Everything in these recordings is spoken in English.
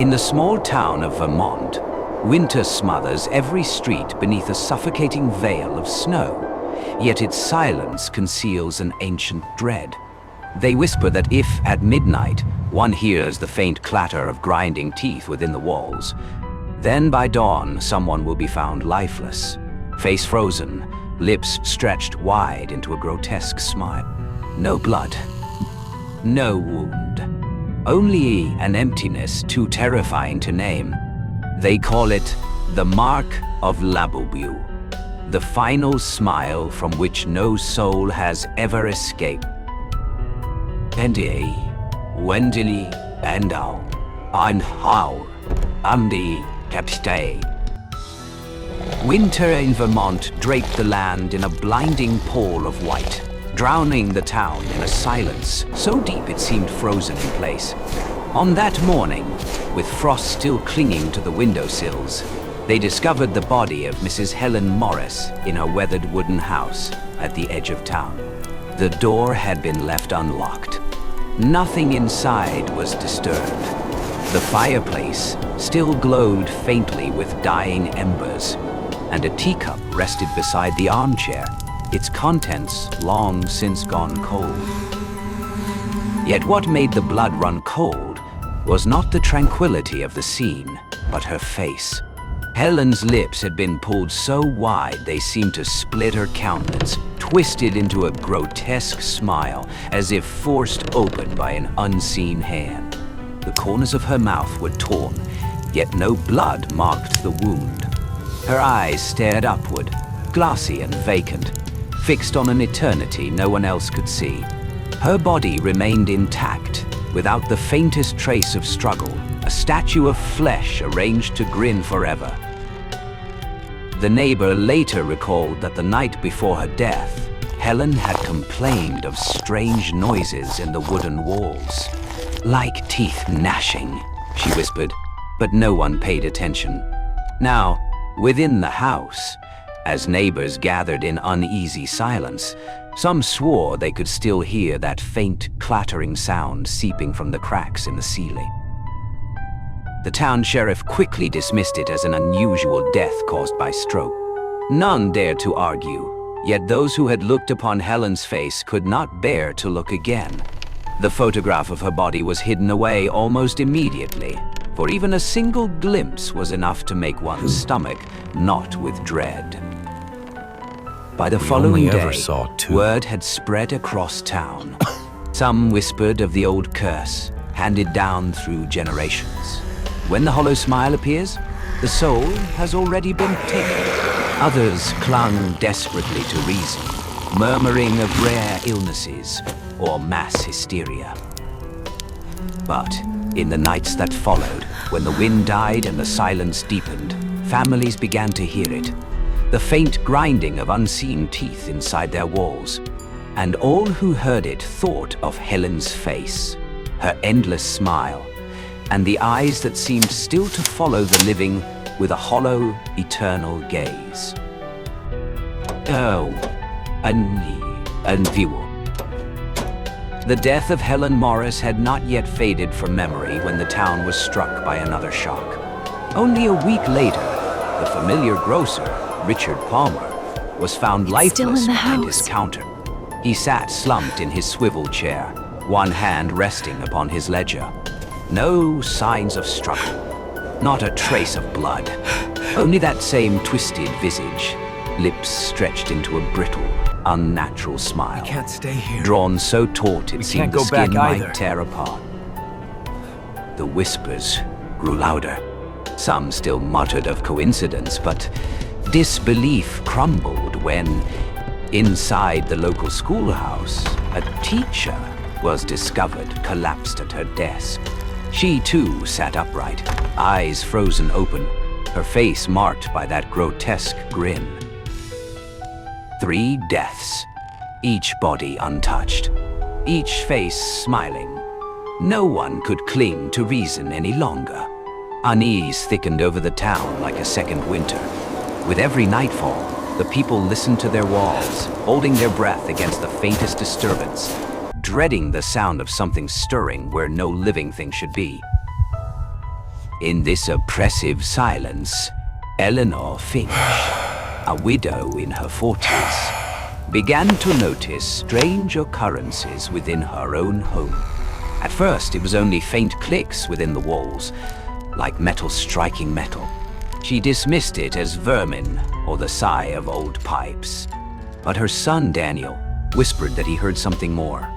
In the small town of Vermont, winter smothers every street beneath a suffocating veil of snow, yet its silence conceals an ancient dread. They whisper that if, at midnight, one hears the faint clatter of grinding teeth within the walls, then by dawn someone will be found lifeless, face frozen, lips stretched wide into a grotesque smile. No blood, no wound, only an emptiness too terrifying to name. They call it the Mark of Labubu, the final smile from which no soul has ever escaped. Pendi, Wendili, Andau, Anhau, Amdi, Capstay. Winter in Vermont draped the land in a blinding pall of white, drowning the town in a silence so deep it seemed frozen in place. On that morning, with frost still clinging to the windowsills, they discovered the body of Mrs. Helen Morris in her weathered wooden house at the edge of town. The door had been left unlocked. Nothing inside was disturbed. The fireplace still glowed faintly with dying embers, and a teacup rested beside the armchair, its contents long since gone cold. Yet what made the blood run cold was not the tranquility of the scene, but her face. Helen's lips had been pulled so wide they seemed to split her countenance, twisted into a grotesque smile, as if forced open by an unseen hand. The corners of her mouth were torn, yet no blood marked the wound. Her eyes stared upward, glassy and vacant, fixed on an eternity no one else could see. Her body remained intact, without the faintest trace of struggle, a statue of flesh arranged to grin forever. The neighbor later recalled that the night before her death, Helen had complained of strange noises in the wooden walls. Like teeth gnashing, she whispered, but no one paid attention. Now, within the house, as neighbors gathered in uneasy silence, some swore they could still hear that faint, clattering sound seeping from the cracks in the ceiling. The town sheriff quickly dismissed it as an unusual death caused by stroke. None dared to argue, yet those who had looked upon Helen's face could not bear to look again. The photograph of her body was hidden away almost immediately, for even a single glimpse was enough to make one's stomach knot with dread. By the following day, word had spread across town. Some whispered of the old curse, handed down through generations. When the hollow smile appears, the soul has already been taken. Others clung desperately to reason, murmuring of rare illnesses or mass hysteria. But in the nights that followed, when the wind died and the silence deepened, families began to hear it. The faint grinding of unseen teeth inside their walls. And all who heard it thought of Helen's face, her endless smile, and the eyes that seemed still to follow the living with a hollow, eternal gaze. Oh, Anviwo. The death of Helen Morris had not yet faded from memory when the town was struck by another shock. Only a week later, the familiar grocer, Richard Palmer, was found lifeless behind his counter. He sat slumped in his swivel chair, one hand resting upon his ledger. No signs of struggle, not a trace of blood, only that same twisted visage, lips stretched into a brittle, unnatural smile. We can't stay here. Drawn so taut it seemed the skin might tear apart. The whispers grew louder. Some still muttered of coincidence, but disbelief crumbled when, inside the local schoolhouse, a teacher was discovered collapsed at her desk. She too sat upright, eyes frozen open, her face marked by that grotesque grin. 3 deaths, each body untouched, each face smiling. No one could cling to reason any longer. Unease thickened over the town like a second winter. With every nightfall, the people listened to their walls, holding their breath against the faintest disturbance, dreading the sound of something stirring where no living thing should be. In this oppressive silence, Eleanor Finch, a widow in her 40s, began to notice strange occurrences within her own home. At first, it was only faint clicks within the walls, like metal striking metal. She dismissed it as vermin or the sigh of old pipes. But her son, Daniel, whispered that he heard something more.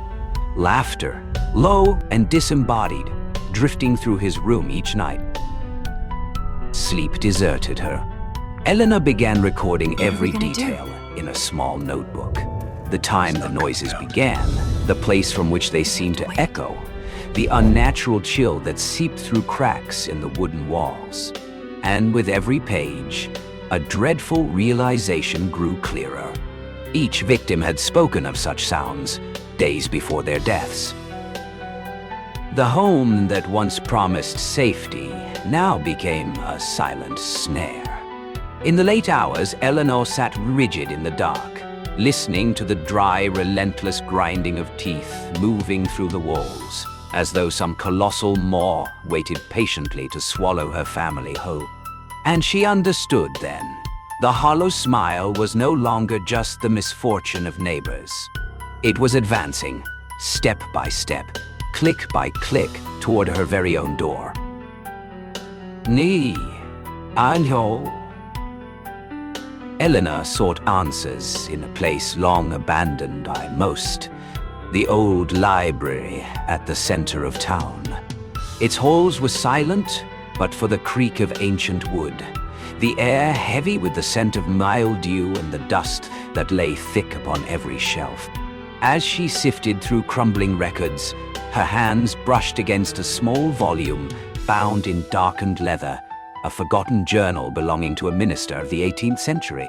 Laughter, low and disembodied, drifting through his room each night. Sleep deserted her. Eleanor began recording every detail in a small notebook. The time the noises began, the place from which they seemed to echo, the unnatural chill that seeped through cracks in the wooden walls. And with every page, a dreadful realization grew clearer. Each victim had spoken of such sounds days before their deaths. The home that once promised safety now became a silent snare. In the late hours, Eleanor sat rigid in the dark, listening to the dry, relentless grinding of teeth moving through the walls, as though some colossal maw waited patiently to swallow her family whole. And she understood then. The hollow smile was no longer just the misfortune of neighbors. It was advancing, step by step, click by click, toward her very own door. Ni, Anho. Eleanor sought answers in a place long abandoned by most, the old library at the center of town. Its halls were silent, but for the creak of ancient wood, the air heavy with the scent of mildew and the dust that lay thick upon every shelf. As she sifted through crumbling records, her hands brushed against a small volume bound in darkened leather, a forgotten journal belonging to a minister of the 18th century.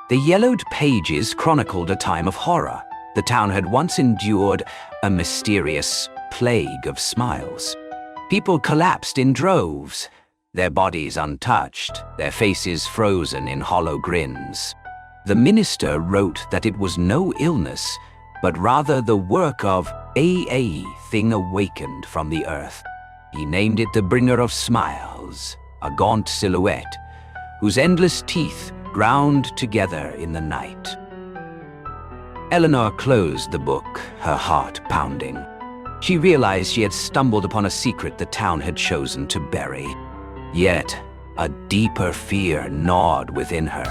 The yellowed pages chronicled a time of horror. The town had once endured a mysterious plague of smiles. People collapsed in droves, their bodies untouched, their faces frozen in hollow grins. The minister wrote that it was no illness, but rather the work of a thing awakened from the earth. He named it the bringer of smiles, a gaunt silhouette, whose endless teeth ground together in the night. Eleanor closed the book, her heart pounding. She realized she had stumbled upon a secret the town had chosen to bury. Yet, a deeper fear gnawed within her.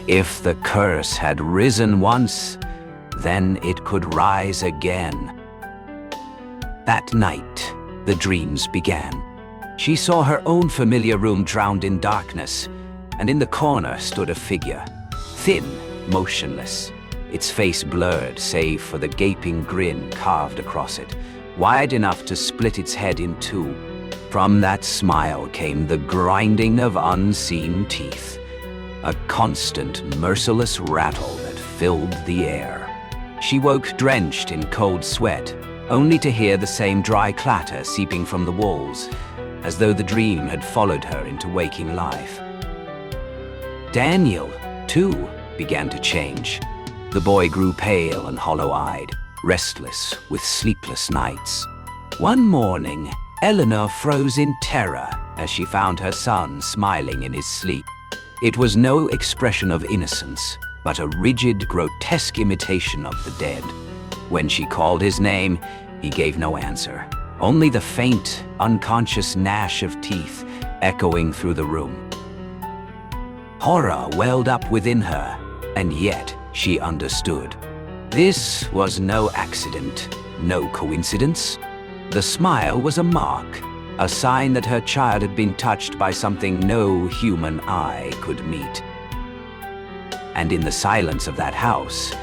If the curse had risen once, then it could rise again. That night, the dreams began. She saw her own familiar room drowned in darkness, and in the corner stood a figure, thin, motionless, its face blurred save for the gaping grin carved across it, wide enough to split its head in two. From that smile came the grinding of unseen teeth, a constant, merciless rattle that filled the air. She woke drenched in cold sweat, only to hear the same dry clatter seeping from the walls, as though the dream had followed her into waking life. Daniel, too, began to change. The boy grew pale and hollow-eyed, restless with sleepless nights. One morning, Eleanor froze in terror as she found her son smiling in his sleep. It was no expression of innocence, but a rigid, grotesque imitation of the dead. When she called his name, he gave no answer, only the faint, unconscious gnash of teeth echoing through the room. Horror welled up within her, and yet she understood. This was no accident, no coincidence. The smile was a mark, a sign that her child had been touched by something no human eye could meet. And in the silence of that house,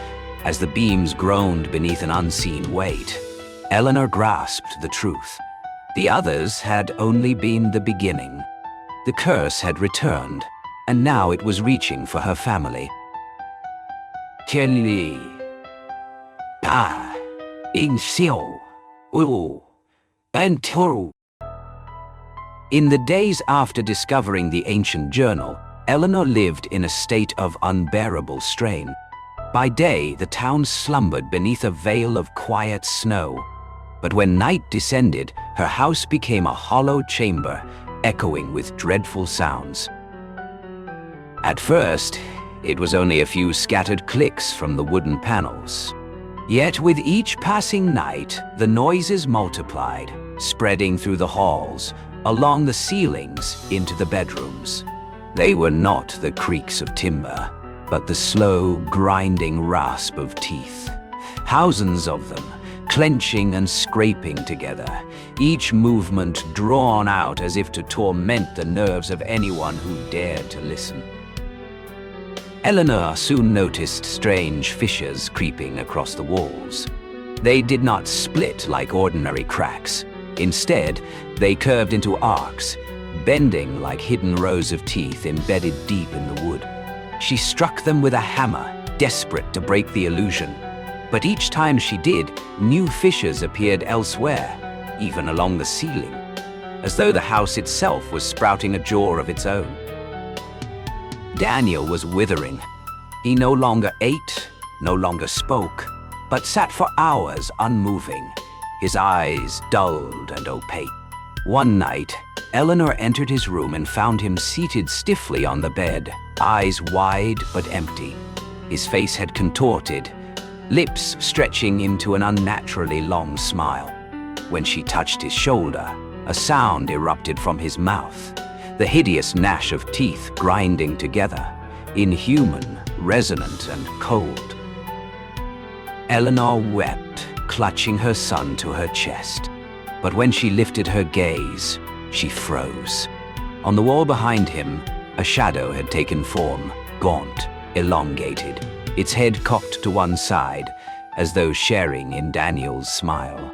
as the beams groaned beneath an unseen weight, Eleanor grasped the truth. The others had only been the beginning. The curse had returned, and now it was reaching for her family. Kelly, Pa, In Xiao, U, and Toru. In the days after discovering the ancient journal, Eleanor lived in a state of unbearable strain. By day, the town slumbered beneath a veil of quiet snow, But when night descended, her house became a hollow chamber, echoing with dreadful sounds. At first, it was only a few scattered clicks from the wooden panels. Yet with each passing night, the noises multiplied, spreading through the halls, along the ceilings, into the bedrooms. They were not the creaks of timber, but the slow, grinding rasp of teeth. Thousands of them, clenching and scraping together, each movement drawn out as if to torment the nerves of anyone who dared to listen. Eleanor soon noticed strange fissures creeping across the walls. They did not split like ordinary cracks. Instead, they curved into arcs, bending like hidden rows of teeth embedded deep in the wood. She struck them with a hammer, desperate to break the illusion. But each time she did, new fissures appeared elsewhere, even along the ceiling, as though the house itself was sprouting a jaw of its own. Daniel was withering. He no longer ate, no longer spoke, but sat for hours unmoving, his eyes dulled and opaque. One night, Eleanor entered his room and found him seated stiffly on the bed, eyes wide but empty. His face had contorted, lips stretching into an unnaturally long smile. When she touched his shoulder, a sound erupted from his mouth, the hideous gnash of teeth grinding together, inhuman, resonant, and cold. Eleanor wept, clutching her son to her chest. But when she lifted her gaze, she froze. On the wall behind him, a shadow had taken form, gaunt, elongated, its head cocked to one side, as though sharing in Daniel's smile.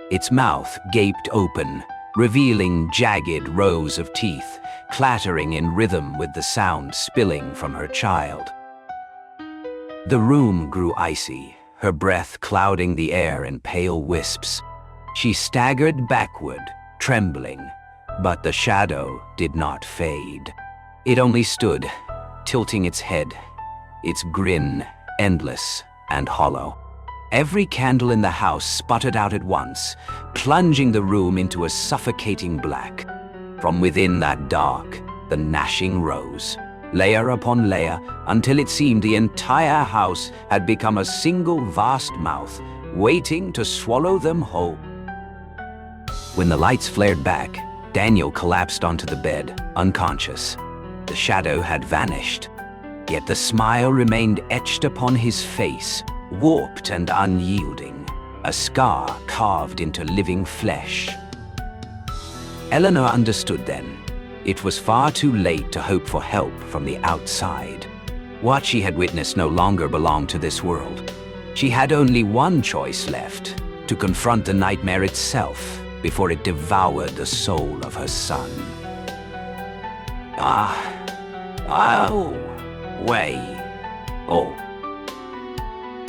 Its mouth gaped open, revealing jagged rows of teeth, clattering in rhythm with the sound spilling from her child. The room grew icy, her breath clouding the air in pale wisps. She staggered backward, trembling, but the shadow did not fade. It only stood, tilting its head, its grin endless and hollow. Every candle in the house sputtered out at once, plunging the room into a suffocating black. From within that dark, the gnashing rose, layer upon layer, until it seemed the entire house had become a single vast mouth, waiting to swallow them whole. When the lights flared back, Daniel collapsed onto the bed, unconscious. The shadow had vanished, yet the smile remained etched upon his face, warped and unyielding, a scar carved into living flesh. Eleanor understood then. It was far too late to hope for help from the outside. What she had witnessed no longer belonged to this world. She had only one choice left, to confront the nightmare itself before it devoured the soul of her son.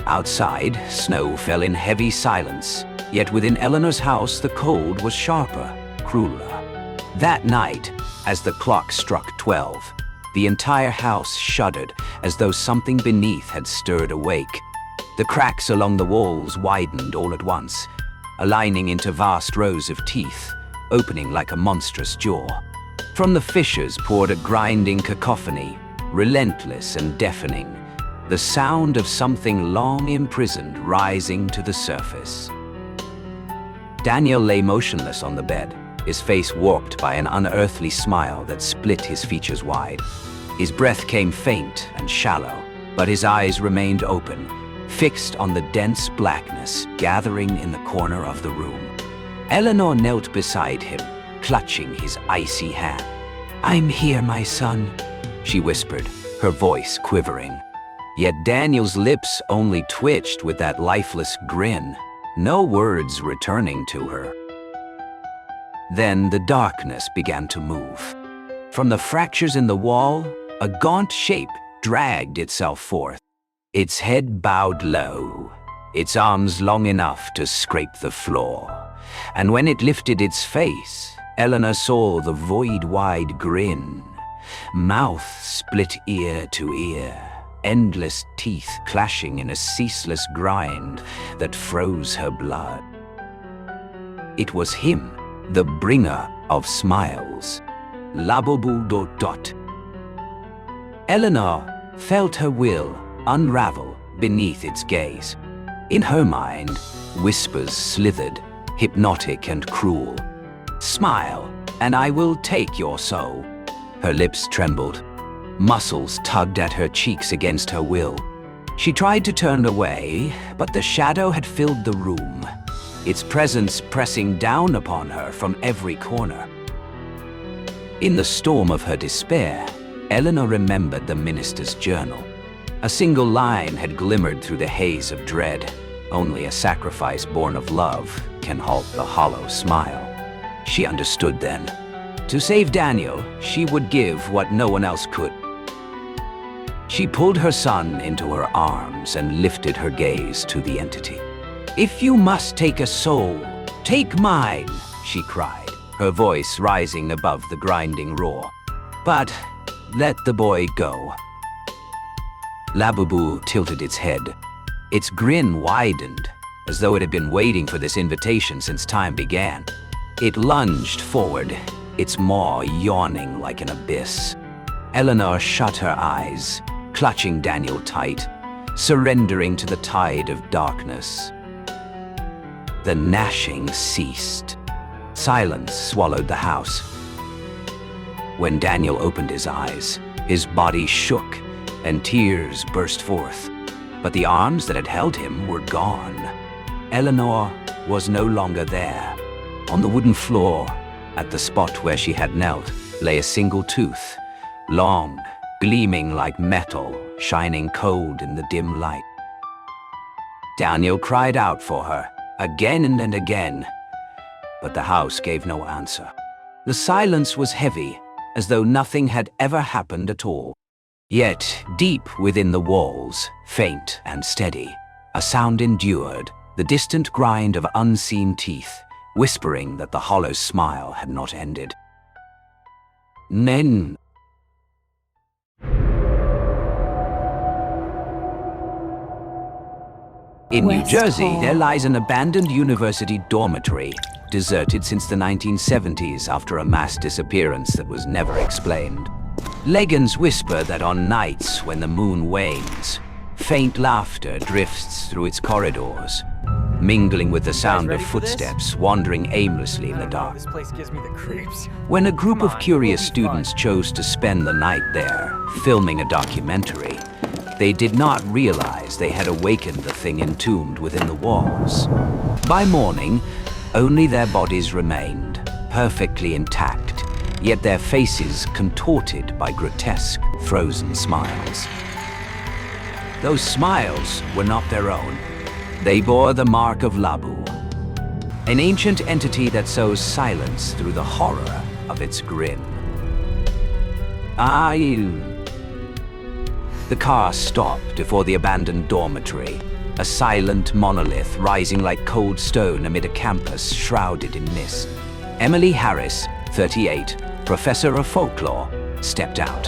Outside, snow fell in heavy silence, yet within Eleanor's house the cold was sharper, crueler. That night, as the clock struck 12, the entire house shuddered as though something beneath had stirred awake. The cracks along the walls widened all at once, aligning into vast rows of teeth, opening like a monstrous jaw. From the fissures poured a grinding cacophony, relentless and deafening, the sound of something long imprisoned rising to the surface. Daniel lay motionless on the bed, his face warped by an unearthly smile that split his features wide. His breath came faint and shallow, but his eyes remained open, fixed on the dense blackness gathering in the corner of the room. Eleanor knelt beside him, clutching his icy hand. "I'm here, my son," she whispered, her voice quivering. Yet Daniel's lips only twitched with that lifeless grin, no words returning to her. Then the darkness began to move. From the fractures in the wall, a gaunt shape dragged itself forth. Its head bowed low, its arms long enough to scrape the floor. And when it lifted its face, Eleanor saw the void-wide grin, mouth split ear to ear, endless teeth clashing in a ceaseless grind that froze her blood. It was him, the bringer of smiles. Labubu. Eleanor felt her will unravel beneath its gaze. In her mind, whispers slithered, hypnotic and cruel. Smile, and I will take your soul. Her lips trembled. Muscles tugged at her cheeks against her will. She tried to turn away, but the shadow had filled the room, its presence pressing down upon her from every corner. In the storm of her despair, Eleanor remembered the minister's journal. A single line had glimmered through the haze of dread. Only a sacrifice born of love can halt the hollow smile. She understood then. To save Daniel, she would give what no one else could. She pulled her son into her arms and lifted her gaze to the entity. "If you must take a soul, take mine," she cried, her voice rising above the grinding roar. "But let the boy go." Labubu tilted its head. Its grin widened, as though it had been waiting for this invitation since time began. It lunged forward, its maw yawning like an abyss. Eleanor shut her eyes, clutching Daniel tight, surrendering to the tide of darkness. The gnashing ceased. Silence swallowed the house. When Daniel opened his eyes, his body shook and tears burst forth. But the arms that had held him were gone. Eleanor was no longer there. On the wooden floor, at the spot where she had knelt, lay a single tooth, long, gleaming like metal, shining cold in the dim light. Daniel cried out for her, again and again, but the house gave no answer. The silence was heavy, as though nothing had ever happened at all. Yet, deep within the walls, faint and steady, a sound endured, the distant grind of unseen teeth, whispering that the hollow smile had not ended. Nen. In New Jersey, there lies an abandoned university dormitory, deserted since the 1970s after a mass disappearance that was never explained. Legends whisper that on nights when the moon wanes, faint laughter drifts through its corridors, mingling with the sound of footsteps wandering aimlessly in the dark. This place gives me the creeps. When a group of curious students chose to spend the night there, filming a documentary, they did not realize they had awakened the thing entombed within the walls. By morning, only their bodies remained, perfectly intact, yet their faces contorted by grotesque, frozen smiles. Those smiles were not their own. They bore the mark of Labu, an ancient entity that sows silence through the horror of its grin. The car stopped before the abandoned dormitory, a silent monolith rising like cold stone amid a campus shrouded in mist. Emily Harris, 38, professor of folklore, stepped out.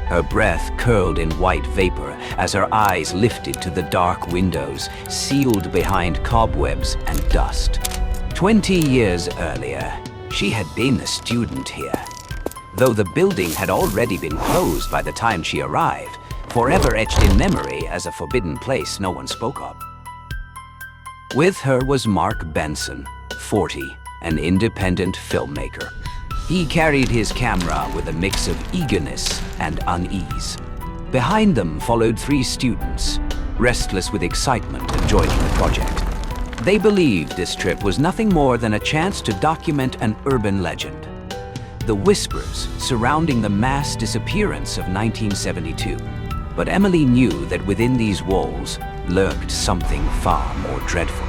Her breath curled in white vapor as her eyes lifted to the dark windows, sealed behind cobwebs and dust. 20 years earlier, she had been a student here. Though the building had already been closed by the time she arrived, forever etched in memory as a forbidden place no one spoke of. With her was Mark Benson, 40, an independent filmmaker. He carried his camera with a mix of eagerness and unease. Behind them followed 3 students, restless with excitement and joining the project. They believed this trip was nothing more than a chance to document an urban legend. The whispers surrounding the mass disappearance of 1972. But Emily knew that within these walls lurked something far more dreadful.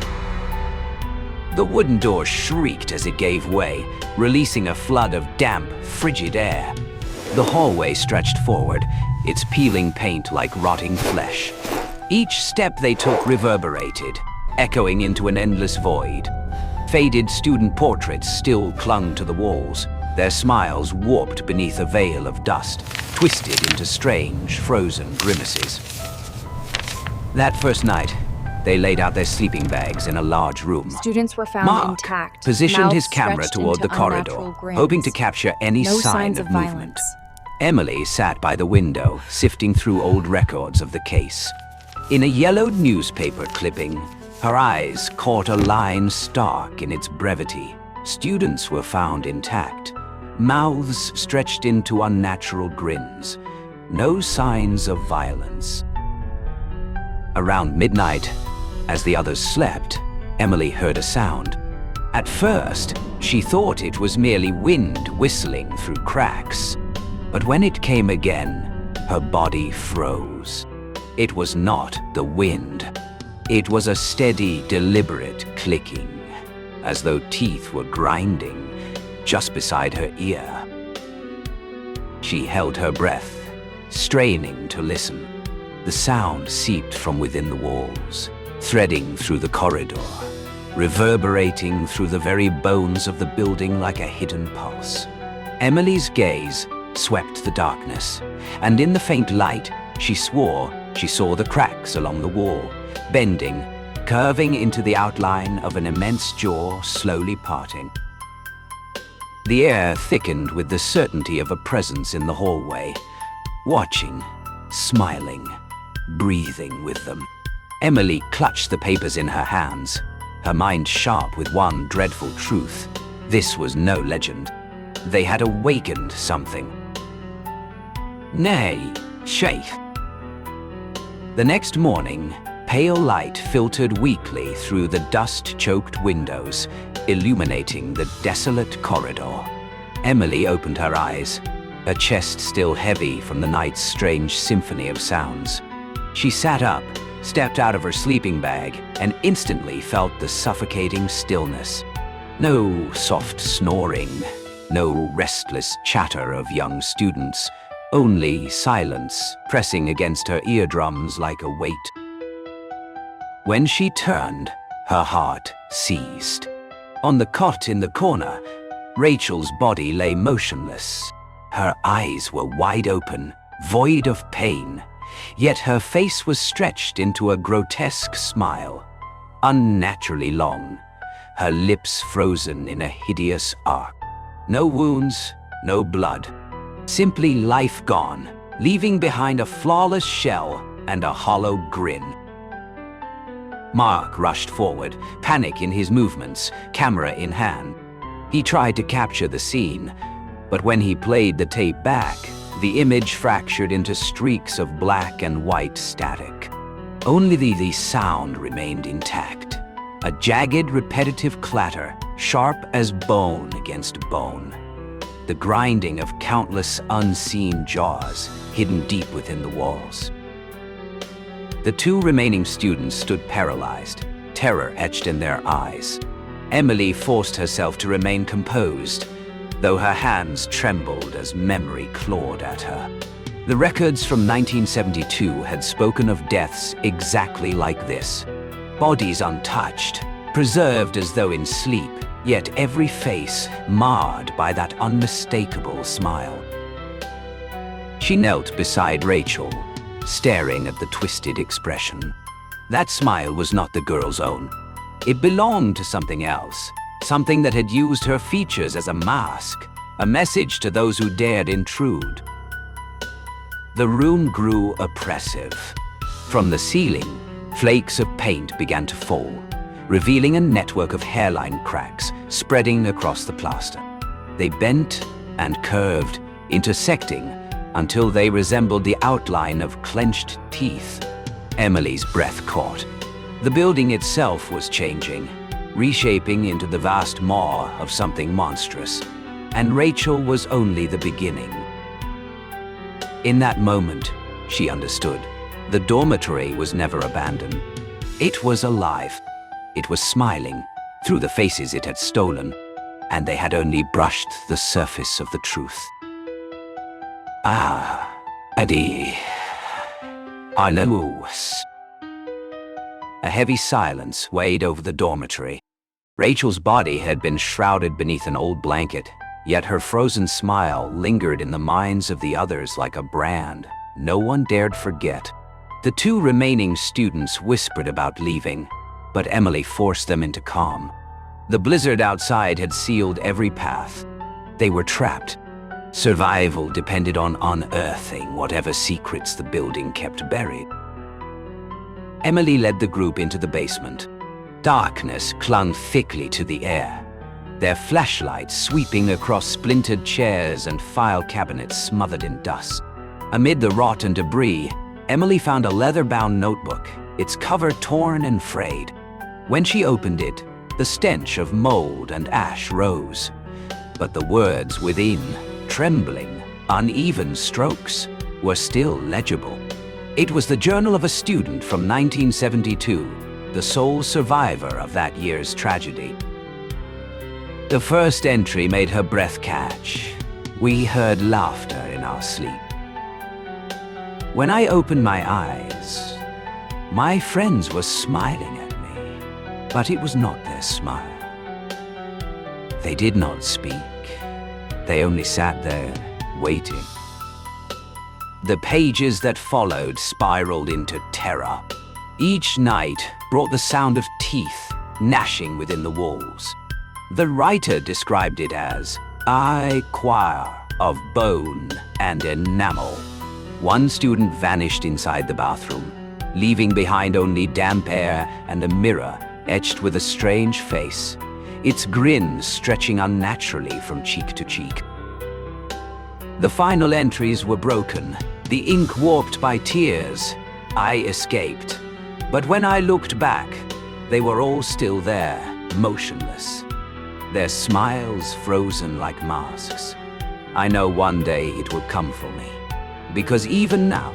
The wooden door shrieked as it gave way, releasing a flood of damp, frigid air. The hallway stretched forward, its peeling paint like rotting flesh. Each step they took reverberated, echoing into an endless void. Faded student portraits still clung to the walls, their smiles warped beneath a veil of dust, twisted into strange, frozen grimaces. That first night, They laid out their sleeping bags in a large room. Students were found Mark intact, positioned mouths his camera stretched toward the into corridor, unnatural grins. hoping to capture any No sign signs of of movement. violence. Emily sat by the window, sifting through old records of the case. In a yellowed newspaper clipping, her eyes caught a line stark in its brevity. Students were found intact, mouths stretched into unnatural grins. No signs of violence. Around midnight, as the others slept, Emily heard a sound. At first, she thought it was merely wind whistling through cracks. But when it came again, her body froze. It was not the wind. It was a steady, deliberate clicking, as though teeth were grinding just beside her ear. She held her breath, straining to listen. The sound seeped from within the walls, threading through the corridor, reverberating through the very bones of the building like a hidden pulse. Emily's gaze swept the darkness, and in the faint light, she swore she saw the cracks along the wall, bending, curving into the outline of an immense jaw slowly parting. The air thickened with the certainty of a presence in the hallway, watching, smiling, breathing with them. Emily clutched the papers in her hands, her mind sharp with one dreadful truth. This was no legend. They had awakened something. Nay, Sheikh. The next morning, pale light filtered weakly through the dust-choked windows, illuminating the desolate corridor. Emily opened her eyes, her chest still heavy from the night's strange symphony of sounds. She sat up, stepped out of her sleeping bag, and instantly felt the suffocating stillness. No soft snoring, no restless chatter of young students, only silence pressing against her eardrums like a weight. When she turned, her heart seized. On the cot in the corner, Rachel's body lay motionless. Her eyes were wide open, void of pain, yet her face was stretched into a grotesque smile, unnaturally long, her lips frozen in a hideous arc. No wounds, no blood. Simply life gone, leaving behind a flawless shell and a hollow grin. Mark rushed forward, panic in his movements, camera in hand. He tried to capture the scene, but when he played the tape back, the image fractured into streaks of black and white static. Only the sound remained intact. A jagged, repetitive clatter, sharp as bone against bone. The grinding of countless unseen jaws hidden deep within the walls. The two remaining students stood paralyzed, terror etched in their eyes. Emily forced herself to remain composed, though her hands trembled as memory clawed at her. The records from 1972 had spoken of deaths exactly like this. Bodies untouched, preserved as though in sleep, yet every face marred by that unmistakable smile. She knelt beside Rachel, staring at the twisted expression. That smile was not the girl's own. It belonged to something else, something that had used her features as a mask, a message to those who dared intrude. The room grew oppressive. From the ceiling, flakes of paint began to fall, revealing a network of hairline cracks spreading across the plaster. They bent and curved, intersecting until they resembled the outline of clenched teeth. Emily's breath caught. The building itself was changing, reshaping into the vast maw of something monstrous, and Rachel was only the beginning. In that moment, she understood. The dormitory was never abandoned. It was alive. It was smiling through the faces it had stolen, and they had only brushed the surface of the truth. Adi. Arnous. A heavy silence weighed over the dormitory. Rachel's body had been shrouded beneath an old blanket, yet her frozen smile lingered in the minds of the others like a brand no one dared forget. The two remaining students whispered about leaving, but Emily forced them into calm. The blizzard outside had sealed every path. They were trapped. Survival depended on unearthing whatever secrets the building kept buried. Emily led the group into the basement. Darkness clung thickly to the air, their flashlights sweeping across splintered chairs and file cabinets smothered in dust. Amid the rot and debris, Emily found a leather-bound notebook, its cover torn and frayed. When she opened it, the stench of mold and ash rose, but the words within, trembling, uneven strokes, were still legible. It was the journal of a student from 1972, the sole survivor of that year's tragedy. The first entry made her breath catch. We heard laughter in our sleep. When I opened my eyes, my friends were smiling at me, but it was not their smile. They did not speak. They only sat there, waiting. The pages that followed spiraled into terror. Each night brought the sound of teeth gnashing within the walls. The writer described it as a choir of bone and enamel. One student vanished inside the bathroom, leaving behind only damp air and a mirror etched with a strange face, its grin stretching unnaturally from cheek to cheek. The final entries were broken, the ink warped by tears. I escaped, but when I looked back, they were all still there, motionless, their smiles frozen like masks. I know one day it will come for me, because even now,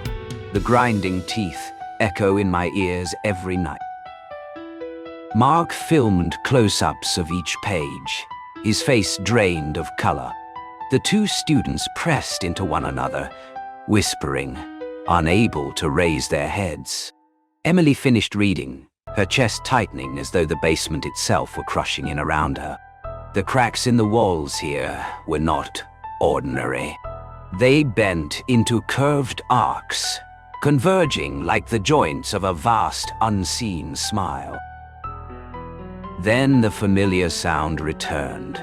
the grinding teeth echo in my ears every night. Mark filmed close-ups of each page, his face drained of color. The two students pressed into one another, whispering, unable to raise their heads. Emily finished reading, her chest tightening as though the basement itself were crushing in around her. The cracks in the walls here were not ordinary. They bent into curved arcs, converging like the joints of a vast, unseen smile. Then the familiar sound returned.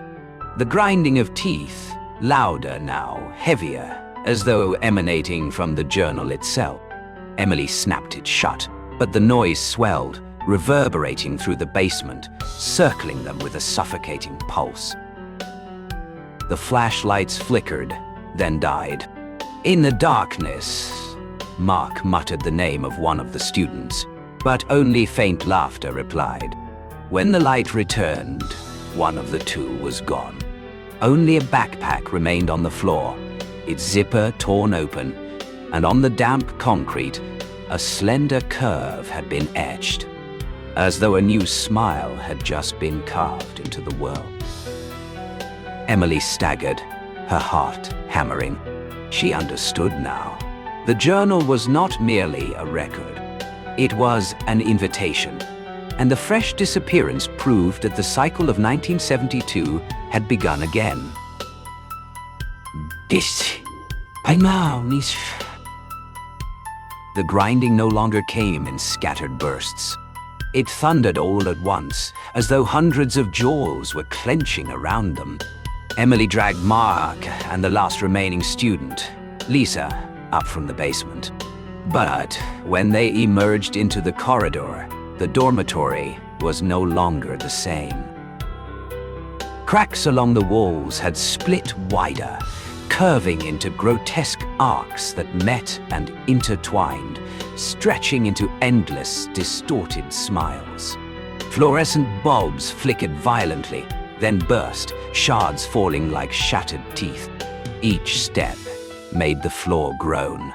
The grinding of teeth, louder now, heavier, as though emanating from the journal itself. Emily snapped it shut, but the noise swelled, reverberating through the basement, circling them with a suffocating pulse. The flashlights flickered, then died. In the darkness, Mark muttered the name of one of the students, but only faint laughter replied. When the light returned, one of the two was gone. Only a backpack remained on the floor, its zipper torn open, and on the damp concrete, a slender curve had been etched, as though a new smile had just been carved into the world. Emily staggered, her heart hammering. She understood now. The journal was not merely a record. It was an invitation, and the fresh disappearance proved that the cycle of 1972 had begun again. The grinding no longer came in scattered bursts. It thundered all at once, as though hundreds of jaws were clenching around them. Emily dragged Mark and the last remaining student, Lisa, up from the basement. But when they emerged into the corridor, the dormitory was no longer the same. Cracks along the walls had split wider, curving into grotesque arcs that met and intertwined, stretching into endless, distorted smiles. Fluorescent bulbs flickered violently, then burst, shards falling like shattered teeth. Each step made the floor groan,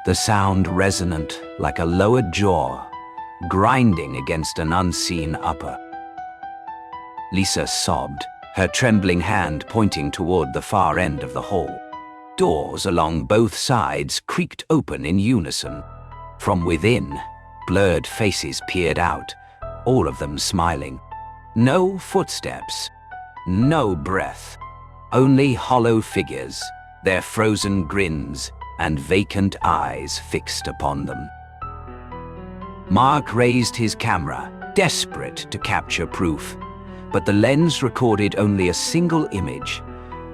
the sound resonant like a lowered jaw, grinding against an unseen upper. Lisa sobbed, her trembling hand pointing toward the far end of the hall. Doors along both sides creaked open in unison. From within, blurred faces peered out, all of them smiling. No footsteps, no breath, only hollow figures, their frozen grins and vacant eyes fixed upon them. Mark raised his camera, desperate to capture proof, but the lens recorded only a single image,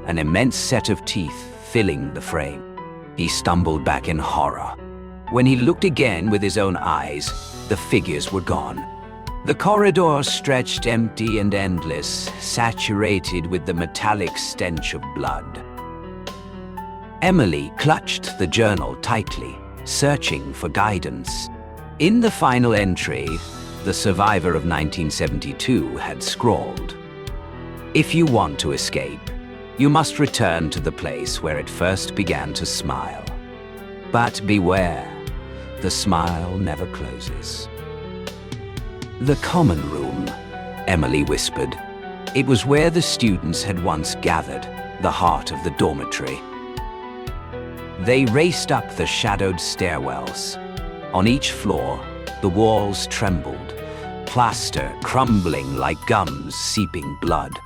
an immense set of teeth filling the frame. He stumbled back in horror. When he looked again with his own eyes, the figures were gone. The corridor stretched empty and endless, saturated with the metallic stench of blood. Emily clutched the journal tightly, searching for guidance. In the final entry, the survivor of 1972 had scrawled, "If you want to escape, you must return to the place where it first began to smile. But beware, the smile never closes." "The common room," Emily whispered. It was where the students had once gathered, the heart of the dormitory. They raced up the shadowed stairwells. On each floor, the walls trembled, plaster crumbling like gums seeping blood.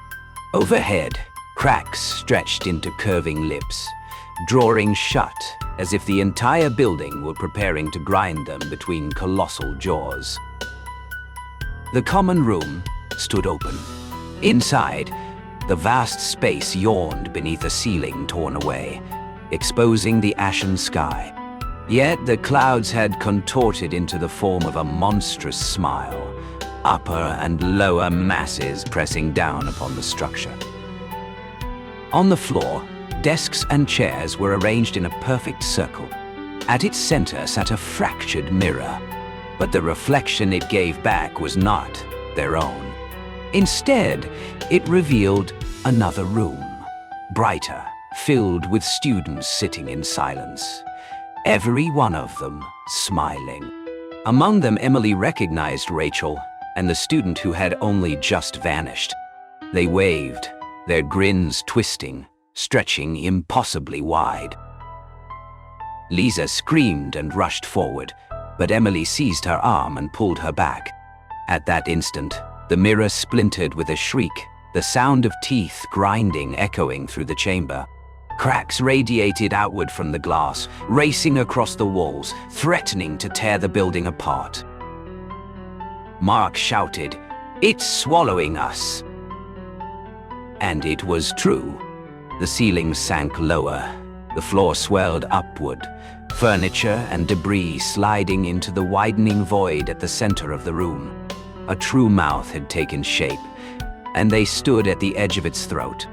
Overhead, cracks stretched into curving lips, drawing shut as if the entire building were preparing to grind them between colossal jaws. The common room stood open. Inside, the vast space yawned beneath a ceiling torn away, exposing the ashen sky. Yet the clouds had contorted into the form of a monstrous smile, upper and lower masses pressing down upon the structure. On the floor, desks and chairs were arranged in a perfect circle. At its center sat a fractured mirror, but the reflection it gave back was not their own. Instead, it revealed another room, brighter, filled with students sitting in silence, every one of them smiling. Among them, Emily recognized Rachel and the student who had only just vanished. They waved, their grins twisting, stretching impossibly wide. Lisa screamed and rushed forward, but Emily seized her arm and pulled her back. At that instant, the mirror splintered with a shriek, the sound of teeth grinding echoing through the chamber. Cracks radiated outward from the glass, racing across the walls, threatening to tear the building apart. Mark shouted, "It's swallowing us!" And it was true. The ceiling sank lower, the floor swelled upward, furniture and debris sliding into the widening void at the center of the room. A true mouth had taken shape, and they stood at the edge of its throat.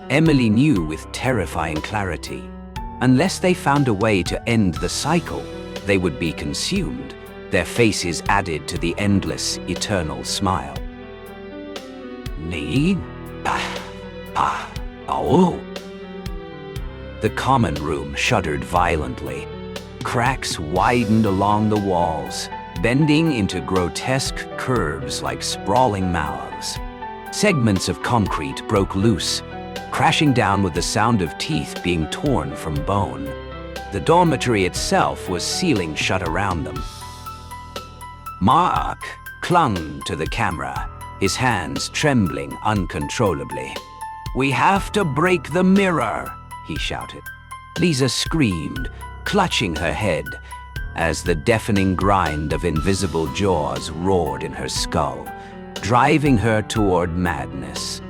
Emily knew with terrifying clarity, unless they found a way to end the cycle, they would be consumed, their faces added to the endless, eternal smile. Ni? Oh. The common room shuddered violently. Cracks widened along the walls, bending into grotesque curves like sprawling mouths. Segments of concrete broke loose, crashing down with the sound of teeth being torn from bone. The dormitory itself was sealing shut around them. Mark clung to the camera, his hands trembling uncontrollably. "We have to break the mirror," he shouted. Lisa screamed, clutching her head, as the deafening grind of invisible jaws roared in her skull, driving her toward madness.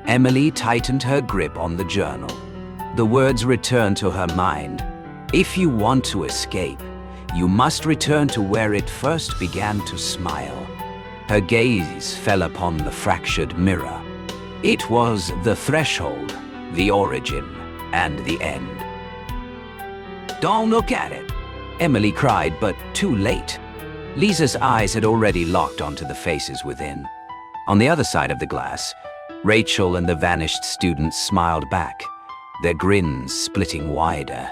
Emily tightened her grip on the journal. The words returned to her mind. "If you want to escape, you must return to where it first began to smile." Her gaze fell upon the fractured mirror. It was the threshold, the origin, and the end. "Don't look at it," Emily cried, but too late. Lisa's eyes had already locked onto the faces within. On the other side of the glass, Rachel and the vanished students smiled back, their grins splitting wider,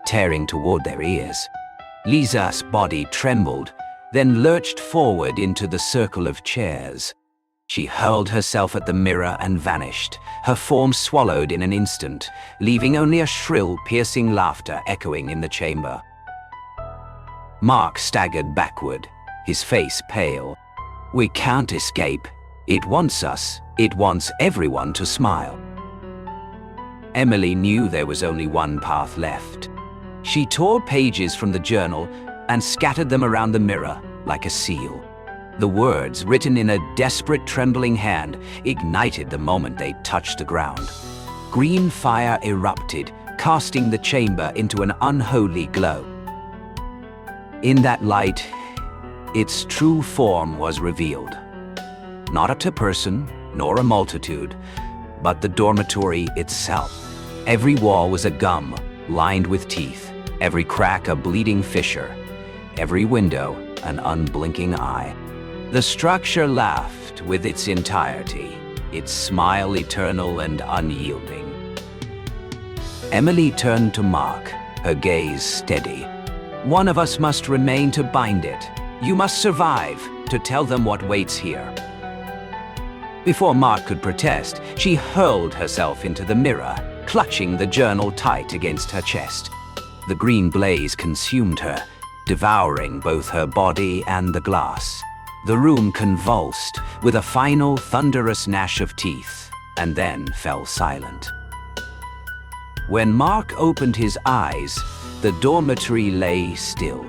tearing toward their ears. Lisa's body trembled, then lurched forward into the circle of chairs. She hurled herself at the mirror and vanished, her form swallowed in an instant, leaving only a shrill, piercing laughter echoing in the chamber. Mark staggered backward, his face pale. "We can't escape. It wants us. It wants everyone to smile." Emily knew there was only one path left. She tore pages from the journal, and scattered them around the mirror like a seal. The words, written in a desperate, trembling hand, ignited the moment they touched the ground. Green fire erupted, casting the chamber into an unholy glow. In that light, its true form was revealed. Not a person, nor a multitude, but the dormitory itself. Every wall was a gum lined with teeth, every crack a bleeding fissure, every window an unblinking eye. The structure laughed with its entirety, its smile eternal and unyielding. Emily turned to Mark, her gaze steady. One of us must remain to bind it. You must survive to tell them what waits here. Before Mark could protest, she hurled herself into the mirror, clutching the journal tight against her chest. The green blaze consumed her, devouring both her body and the glass. The room convulsed with a final thunderous gnash of teeth, and then fell silent. When Mark opened his eyes, the dormitory lay still.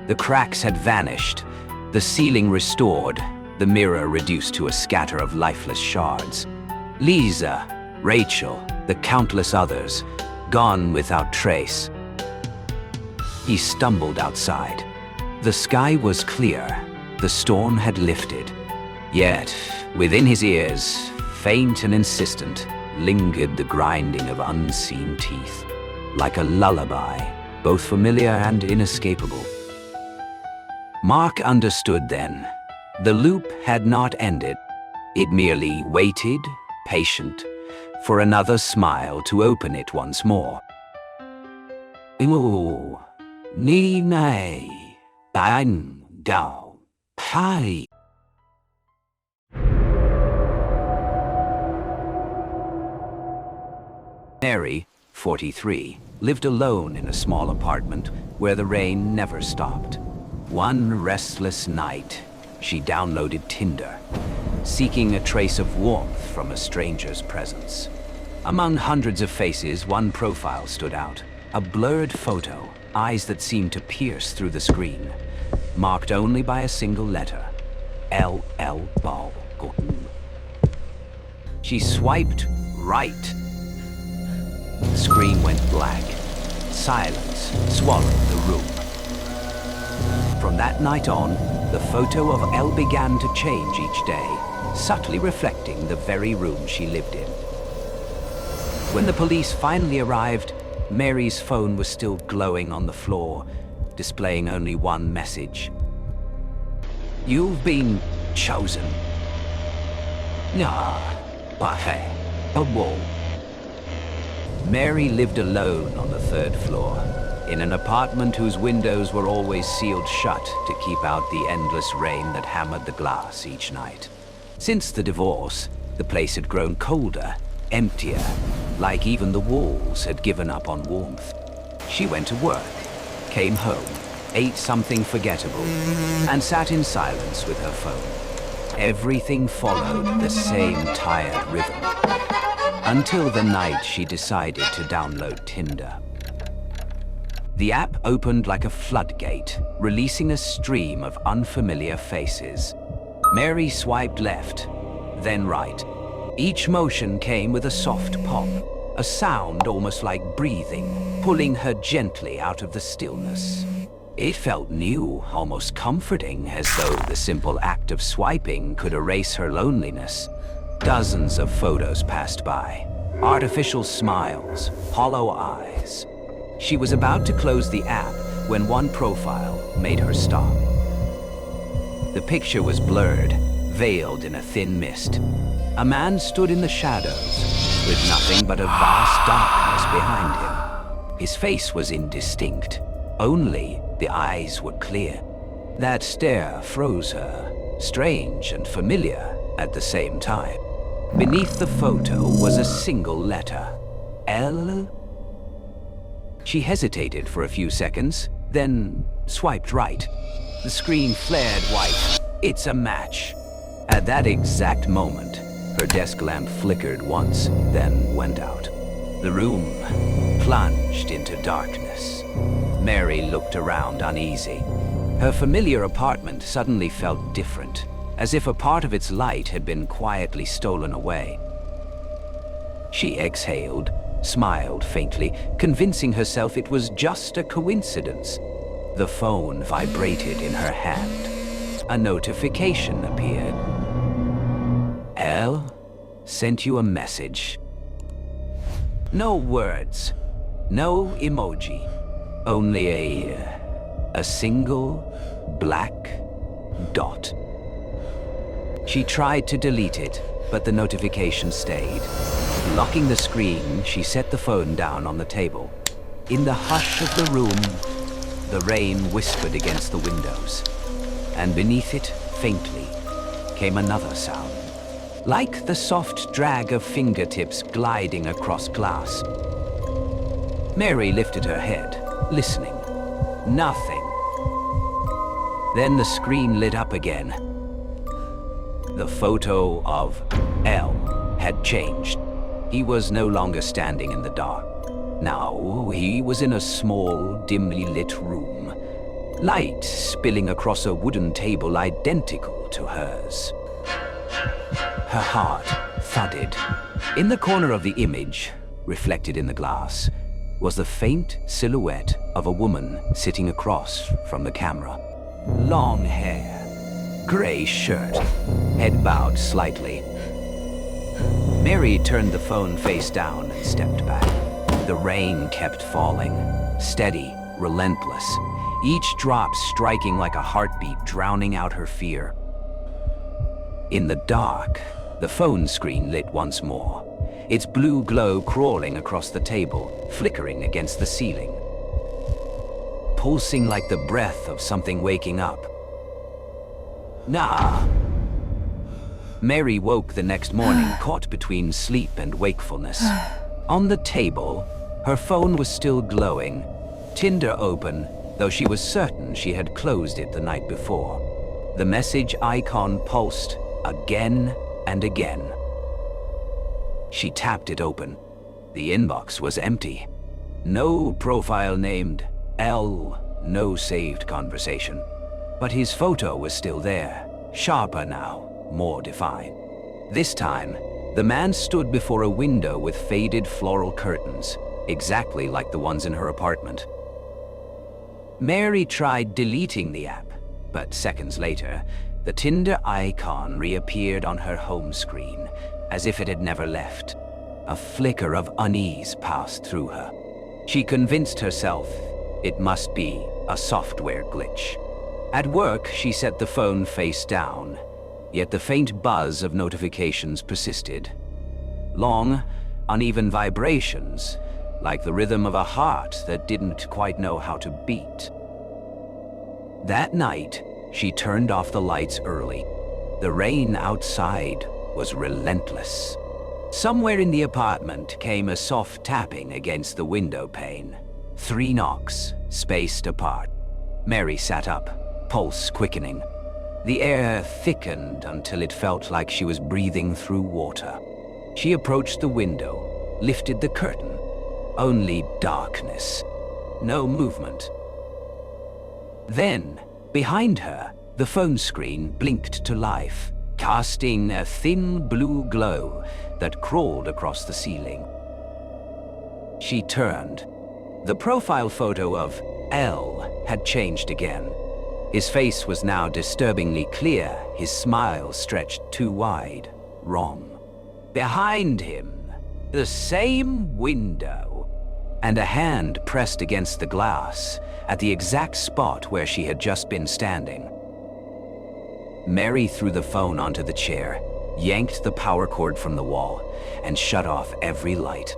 The cracks had vanished, the ceiling restored, the mirror reduced to a scatter of lifeless shards. Lisa, Rachel, the countless others, gone without trace. He stumbled outside. The sky was clear. The storm had lifted. Yet, within his ears, faint and insistent, lingered the grinding of unseen teeth. Like a lullaby, both familiar and inescapable. Mark understood then. The loop had not ended. It merely waited, patient, for another smile to open it once more. Ooh, ni nei, ein dao. Hi. Mary, 43, lived alone in a small apartment where the rain never stopped. One restless night, she downloaded Tinder, seeking a trace of warmth from a stranger's presence. Among hundreds of faces, one profile stood out, a blurred photo, eyes that seemed to pierce through the screen, marked only by a single letter, LL Ball. She swiped right. The screen went black. Silence swallowed the room. From that night on, the photo of Elle began to change each day, subtly reflecting the very room she lived in. When the police finally arrived, Mary's phone was still glowing on the floor, displaying only one message. You've been chosen. Mary lived alone on the third floor, in an apartment whose windows were always sealed shut to keep out the endless rain that hammered the glass each night. Since the divorce, the place had grown colder, emptier, like even the walls had given up on warmth. She went to work, came home, ate something forgettable, and sat in silence with her phone. Everything followed the same tired rhythm, until the night she decided to download Tinder. The app opened like a floodgate, releasing a stream of unfamiliar faces. Mary swiped left, then right. Each motion came with a soft pop, a sound almost like breathing, pulling her gently out of the stillness. It felt new, almost comforting, as though the simple act of swiping could erase her loneliness. Dozens of photos passed by, artificial smiles, hollow eyes. She was about to close the app when one profile made her stop. The picture was blurred, veiled in a thin mist. A man stood in the shadows, with nothing but a vast darkness behind him. His face was indistinct, only the eyes were clear. That stare froze her, strange and familiar at the same time. Beneath the photo was a single letter, L. She hesitated for a few seconds, then swiped right. The screen flared white. It's a match. At that exact moment, her desk lamp flickered once, then went out. The room plunged into darkness. Mary looked around uneasy. Her familiar apartment suddenly felt different, as if a part of its light had been quietly stolen away. She exhaled, smiled faintly, convincing herself it was just a coincidence. The phone vibrated in her hand. A notification appeared. Elle sent you a message. No words, no emoji, only a single black dot. She tried to delete it, but the notification stayed. Locking the screen, she set the phone down on the table. In the hush of the room, the rain whispered against the windows, and beneath it, faintly, came another sound, like the soft drag of fingertips gliding across glass. Mary lifted her head, listening. Nothing. Then the screen lit up again. The photo of Elle had changed. He was no longer standing in the dark. Now he was in a small, dimly lit room, light spilling across a wooden table identical to hers. Her heart thudded. In the corner of the image, reflected in the glass, was the faint silhouette of a woman sitting across from the camera. Long hair, gray shirt, head bowed slightly. Mary turned the phone face down and stepped back. The rain kept falling, steady, relentless, each drop striking like a heartbeat, drowning out her fear. In the dark, the phone screen lit once more, its blue glow crawling across the table, flickering against the ceiling, pulsing like the breath of something waking up. Nah. Mary woke the next morning, caught between sleep and wakefulness. On the table, her phone was still glowing, Tinder open, though she was certain she had closed it the night before. The message icon pulsed again and again. She tapped it open. The inbox was empty. No profile named Elle, no saved conversation. But his photo was still there, sharper now, more defined. This time, the man stood before a window with faded floral curtains, exactly like the ones in her apartment. Mary tried deleting the app, but seconds later, the Tinder icon reappeared on her home screen, as if it had never left. A flicker of unease passed through her. She convinced herself it must be a software glitch. At work, she set the phone face down, yet the faint buzz of notifications persisted. Long, uneven vibrations, like the rhythm of a heart that didn't quite know how to beat. That night, she turned off the lights early. The rain outside was relentless. Somewhere in the apartment came a soft tapping against the window pane. 3 knocks, spaced apart. Mary sat up, pulse quickening. The air thickened until it felt like she was breathing through water. She approached the window, lifted the curtain. Only darkness. No movement. Then, behind her, the phone screen blinked to life, casting a thin blue glow that crawled across the ceiling. She turned. The profile photo of Elle had changed again. His face was now disturbingly clear, his smile stretched too wide. Wrong. Behind him, the same window, and a hand pressed against the glass at the exact spot where she had just been standing. Mary threw the phone onto the chair, yanked the power cord from the wall, and shut off every light.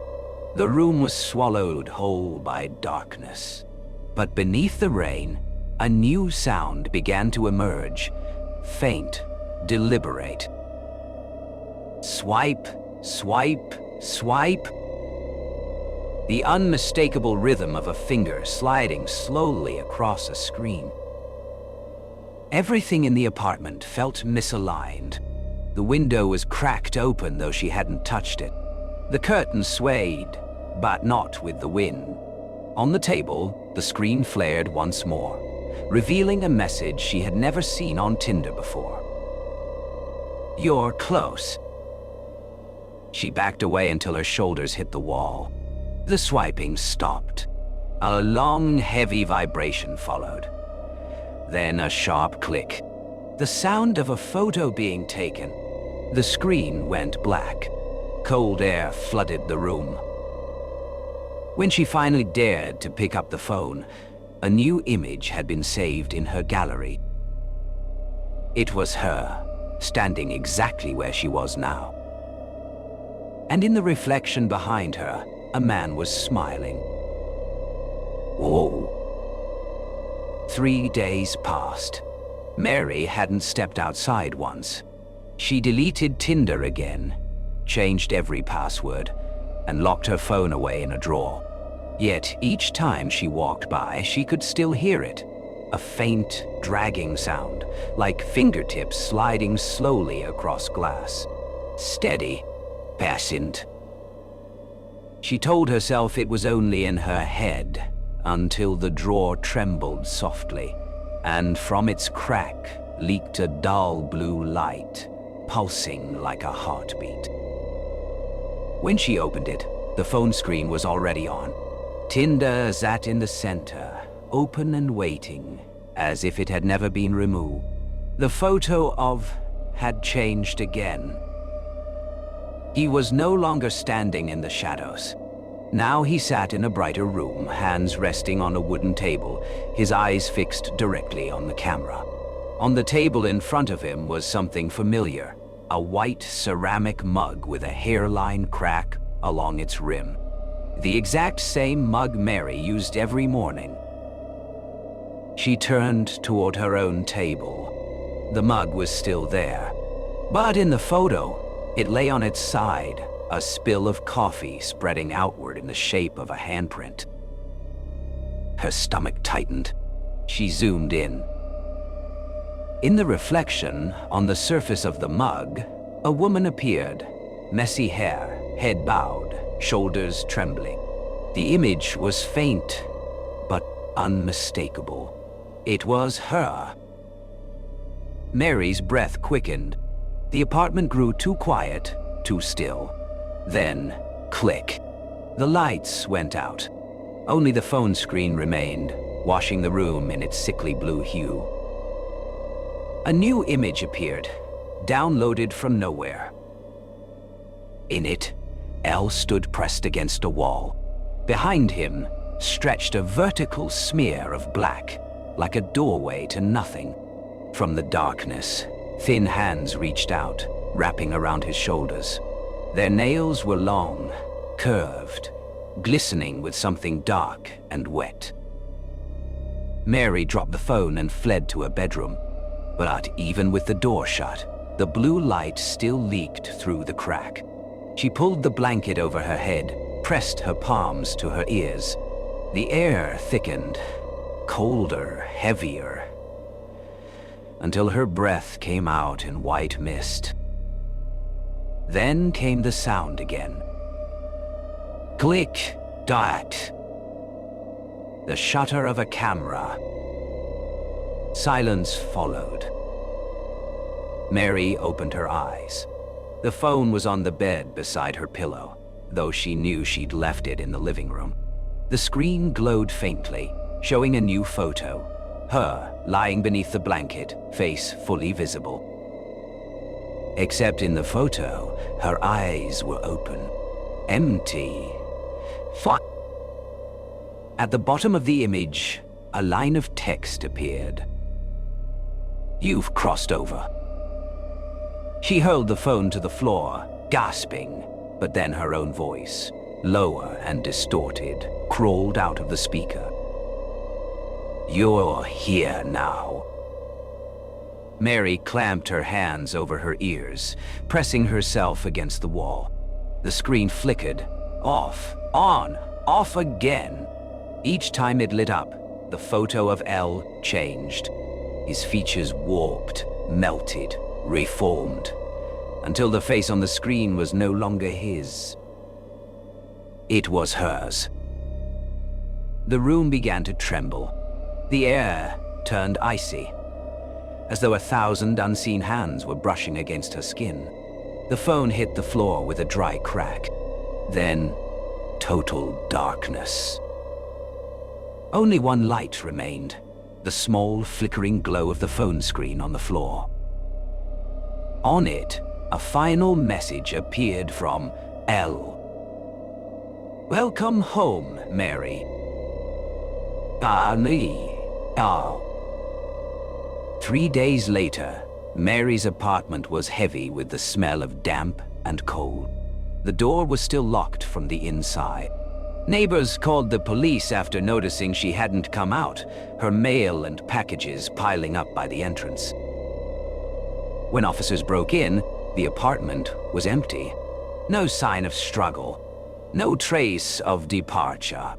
The room was swallowed whole by darkness. But beneath the rain, a new sound began to emerge, faint, deliberate. Swipe, swipe, swipe. The unmistakable rhythm of a finger sliding slowly across a screen. Everything in the apartment felt misaligned. The window was cracked open, though she hadn't touched it. The curtain swayed, but not with the wind. On the table, the screen flared once more, revealing a message she had never seen on Tinder before. "You're close." She backed away until her shoulders hit the wall. The swiping stopped. A long, heavy vibration followed. Then a sharp click. The sound of a photo being taken. The screen went black. Cold air flooded the room. When she finally dared to pick up the phone, a new image had been saved in her gallery. It was her, standing exactly where she was now. And in the reflection behind her, a man was smiling. Whoa. 3 days passed. Mary hadn't stepped outside once. She deleted Tinder again, changed every password, and locked her phone away in a drawer. Yet each time she walked by, she could still hear it. A faint, dragging sound, like fingertips sliding slowly across glass. Steady, patient. She told herself it was only in her head, until the drawer trembled softly, and from its crack leaked a dull blue light, pulsing like a heartbeat. When she opened it, the phone screen was already on. Tinder sat in the center, open and waiting, as if it had never been removed. The photo of had changed again. He was no longer standing in the shadows. Now he sat in a brighter room, hands resting on a wooden table, his eyes fixed directly on the camera. On the table in front of him was something familiar, a white ceramic mug with a hairline crack along its rim. The exact same mug Mary used every morning. She turned toward her own table. The mug was still there, but in the photo, it lay on its side, a spill of coffee spreading outward in the shape of a handprint. Her stomach tightened. She zoomed in. In the reflection, on the surface of the mug, a woman appeared, messy hair, head bowed, shoulders trembling. The image was faint, but unmistakable. It was her. Mary's breath quickened. The apartment grew too quiet, too still. Then, click. The lights went out. Only the phone screen remained, washing the room in its sickly blue hue. A new image appeared, downloaded from nowhere. In it, L stood pressed against a wall. Behind him stretched a vertical smear of black, like a doorway to nothing. From the darkness, thin hands reached out, wrapping around his shoulders. Their nails were long, curved, glistening with something dark and wet. Mary dropped the phone and fled to her bedroom. But even with the door shut, the blue light still leaked through the crack. She pulled the blanket over her head, pressed her palms to her ears. The air thickened, colder, heavier, until her breath came out in white mist. Then came the sound again. Click, dot. The shutter of a camera. Silence followed. Mary opened her eyes. The phone was on the bed beside her pillow, though she knew she'd left it in the living room. The screen glowed faintly, showing a new photo. Her, lying beneath the blanket, face fully visible. Except in the photo, her eyes were open. Empty. At the bottom of the image, a line of text appeared. "You've crossed over." She hurled the phone to the floor, gasping, but then her own voice, lower and distorted, crawled out of the speaker. "You're here now." Mary clamped her hands over her ears, pressing herself against the wall. The screen flickered, off, on, off again. Each time it lit up, the photo of L changed. His features warped, melted, reformed, until the face on the screen was no longer his. It was hers. The room began to tremble. The air turned icy, as though 1,000 unseen hands were brushing against her skin. The phone hit the floor with a dry crack. Then, total darkness. Only one light remained, the small, flickering glow of the phone screen on the floor. On it, a final message appeared from L. "Welcome home, Mary." Ali. 3 days later, Mary's apartment was heavy with the smell of damp and cold. The door was still locked from the inside. Neighbors called the police after noticing she hadn't come out, her mail and packages piling up by the entrance. When officers broke in, the apartment was empty. No sign of struggle, no trace of departure.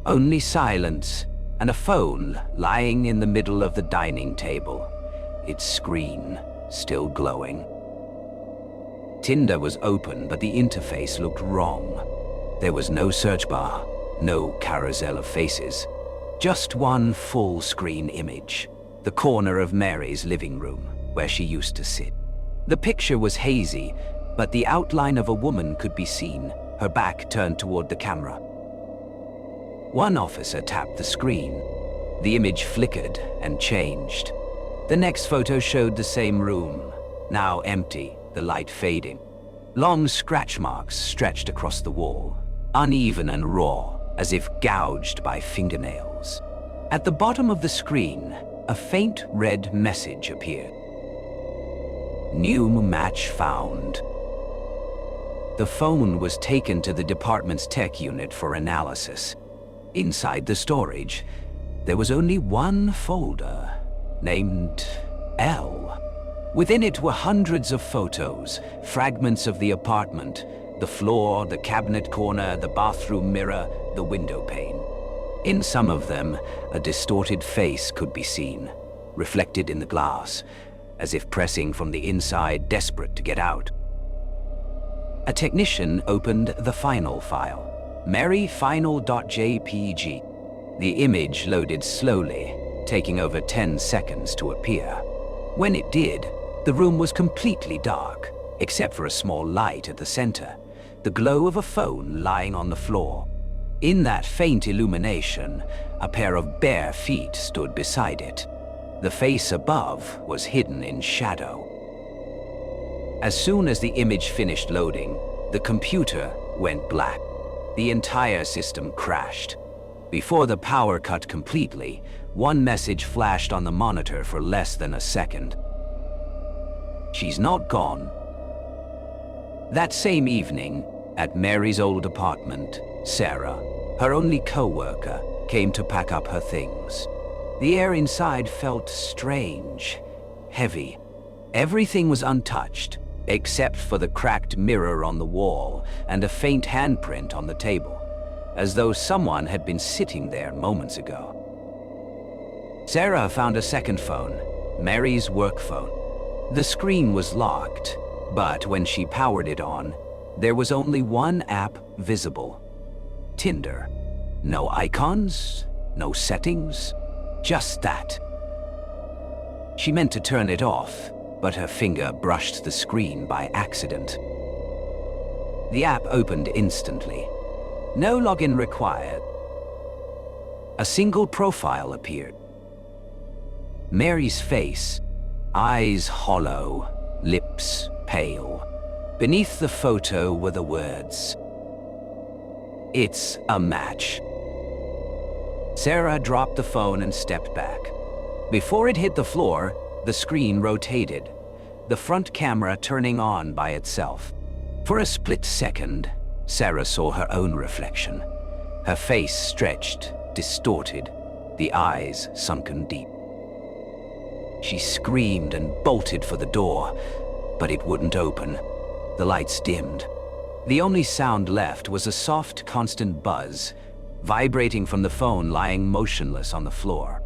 Only silence and a phone lying in the middle of the dining table, its screen still glowing. Tinder was open, but the interface looked wrong. There was no search bar, no carousel of faces, just one full-screen image, the corner of Mary's living room, where she used to sit. The picture was hazy, but the outline of a woman could be seen, her back turned toward the camera. One officer tapped the screen. The image flickered and changed. The next photo showed the same room, now empty, the light fading. Long scratch marks stretched across the wall, uneven and raw, as if gouged by fingernails. At the bottom of the screen, a faint red message appeared. "New match found." The phone was taken to the department's tech unit for analysis. Inside the storage, there was only one folder, named L. Within it were hundreds of photos, fragments of the apartment, the floor, the cabinet corner, the bathroom mirror, the window pane. In some of them, a distorted face could be seen, reflected in the glass, as if pressing from the inside, desperate to get out. A technician opened the final file, maryfinal.jpg. The image loaded slowly, taking over 10 seconds to appear. When it did, the room was completely dark, except for a small light at the center, the glow of a phone lying on the floor. In that faint illumination, a pair of bare feet stood beside it. The face above was hidden in shadow. As soon as the image finished loading, the computer went black. The entire system crashed. Before the power cut completely, one message flashed on the monitor for less than a second. "She's not gone." That same evening, at Mary's old apartment, Sarah, her only co-worker, came to pack up her things. The air inside felt strange, heavy. Everything was untouched, except for the cracked mirror on the wall and a faint handprint on the table, as though someone had been sitting there moments ago. Sarah found a second phone, Mary's work phone. The screen was locked, but when she powered it on, there was only one app visible: Tinder. No icons, no settings, just that. She meant to turn it off, but her finger brushed the screen by accident. The app opened instantly. No login required. A single profile appeared. Mary's face, eyes hollow, lips pale. Beneath the photo were the words, "It's a match." Sarah dropped the phone and stepped back. Before it hit the floor, the screen rotated, the front camera turning on by itself. For a split second, Sarah saw her own reflection. Her face stretched, distorted, the eyes sunken deep. She screamed and bolted for the door, but it wouldn't open. The lights dimmed. The only sound left was a soft, constant buzz, vibrating from the phone lying motionless on the floor.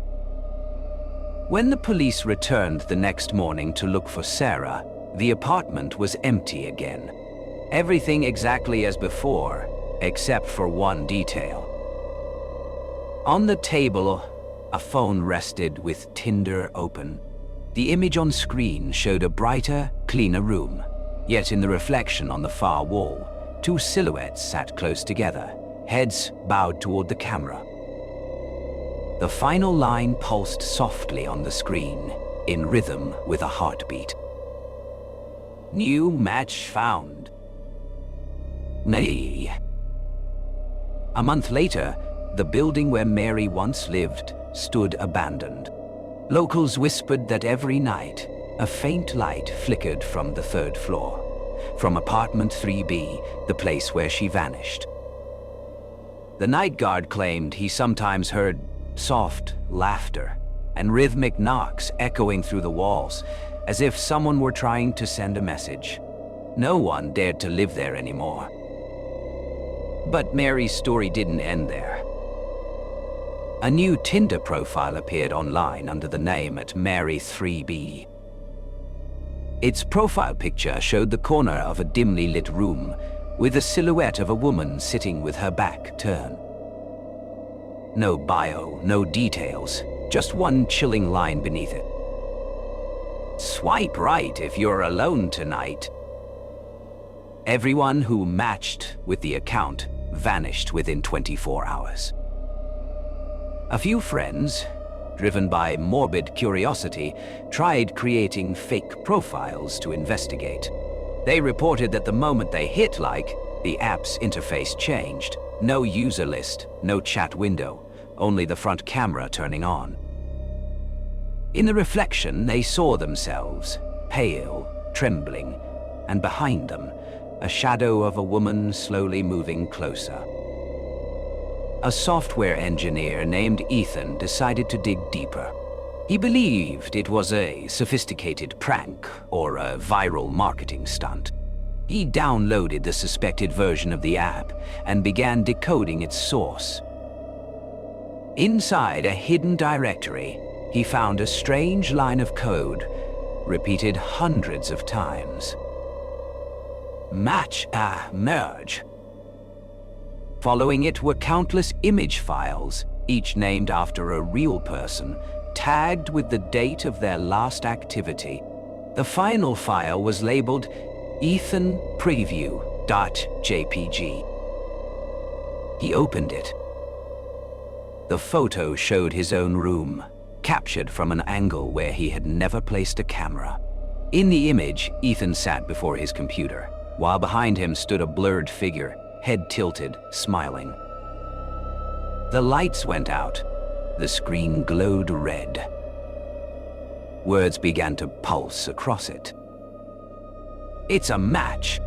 When the police returned the next morning to look for Sarah, the apartment was empty again. Everything exactly as before, except for one detail. On the table, a phone rested with Tinder open. The image on screen showed a brighter, cleaner room. Yet in the reflection on the far wall, two silhouettes sat close together, heads bowed toward the camera. The final line pulsed softly on the screen, in rhythm with a heartbeat. New match found. Nay. A month later, the building where Mary once lived stood abandoned. Locals whispered that every night, a faint light flickered from the third floor, from apartment 3B, the place where she vanished. The night guard claimed he sometimes heard soft laughter and rhythmic knocks echoing through the walls, as if someone were trying to send a message. No one dared to live there anymore. But Mary's story didn't end there. A new Tinder profile appeared online under the name at Mary 3B. Its profile picture showed the corner of a dimly lit room with the silhouette of a woman sitting with her back turned. No bio, no details, just one chilling line beneath it. Swipe right if you're alone tonight. Everyone who matched with the account vanished within 24 hours. A few friends, driven by morbid curiosity, tried creating fake profiles to investigate. They reported that the moment they hit like, the app's interface changed. No user list, no chat window, only the front camera turning on. In the reflection, they saw themselves, pale, trembling, and behind them, a shadow of a woman slowly moving closer. A software engineer named Ethan decided to dig deeper. He believed it was a sophisticated prank or a viral marketing stunt. He downloaded the suspected version of the app and began decoding its source. Inside a hidden directory, he found a strange line of code, repeated hundreds of times. Match a merge. Following it were countless image files, each named after a real person, tagged with the date of their last activity. The final file was labeled ethanpreview.jpg. He opened it. The photo showed his own room, captured from an angle where he had never placed a camera. In the image, Ethan sat before his computer, while behind him stood a blurred figure, head tilted, smiling. The lights went out. The screen glowed red. Words began to pulse across it. It's a match.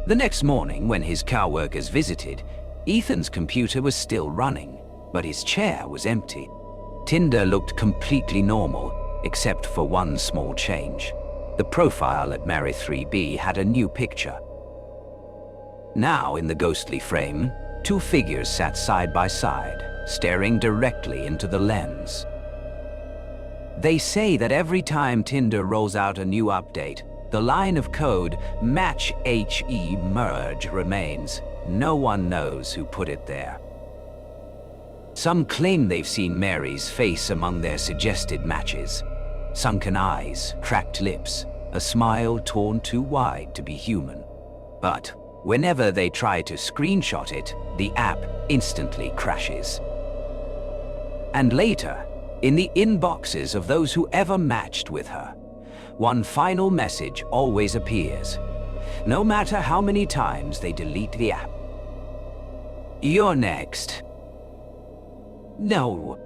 The next morning, when his coworkers visited, Ethan's computer was still running, but his chair was empty. Tinder looked completely normal, except for one small change. The profile at Mary 3B had a new picture. Now, in the ghostly frame, two figures sat side by side, staring directly into the lens. They say that every time Tinder rolls out a new update, the line of code match HE merge remains. No one knows who put it there. Some claim they've seen Mary's face among their suggested matches. Sunken eyes, cracked lips, a smile torn too wide to be human. But whenever they try to screenshot it, the app instantly crashes. And later, in the inboxes of those who ever matched with her, one final message always appears, no matter how many times they delete the app. You're next. No.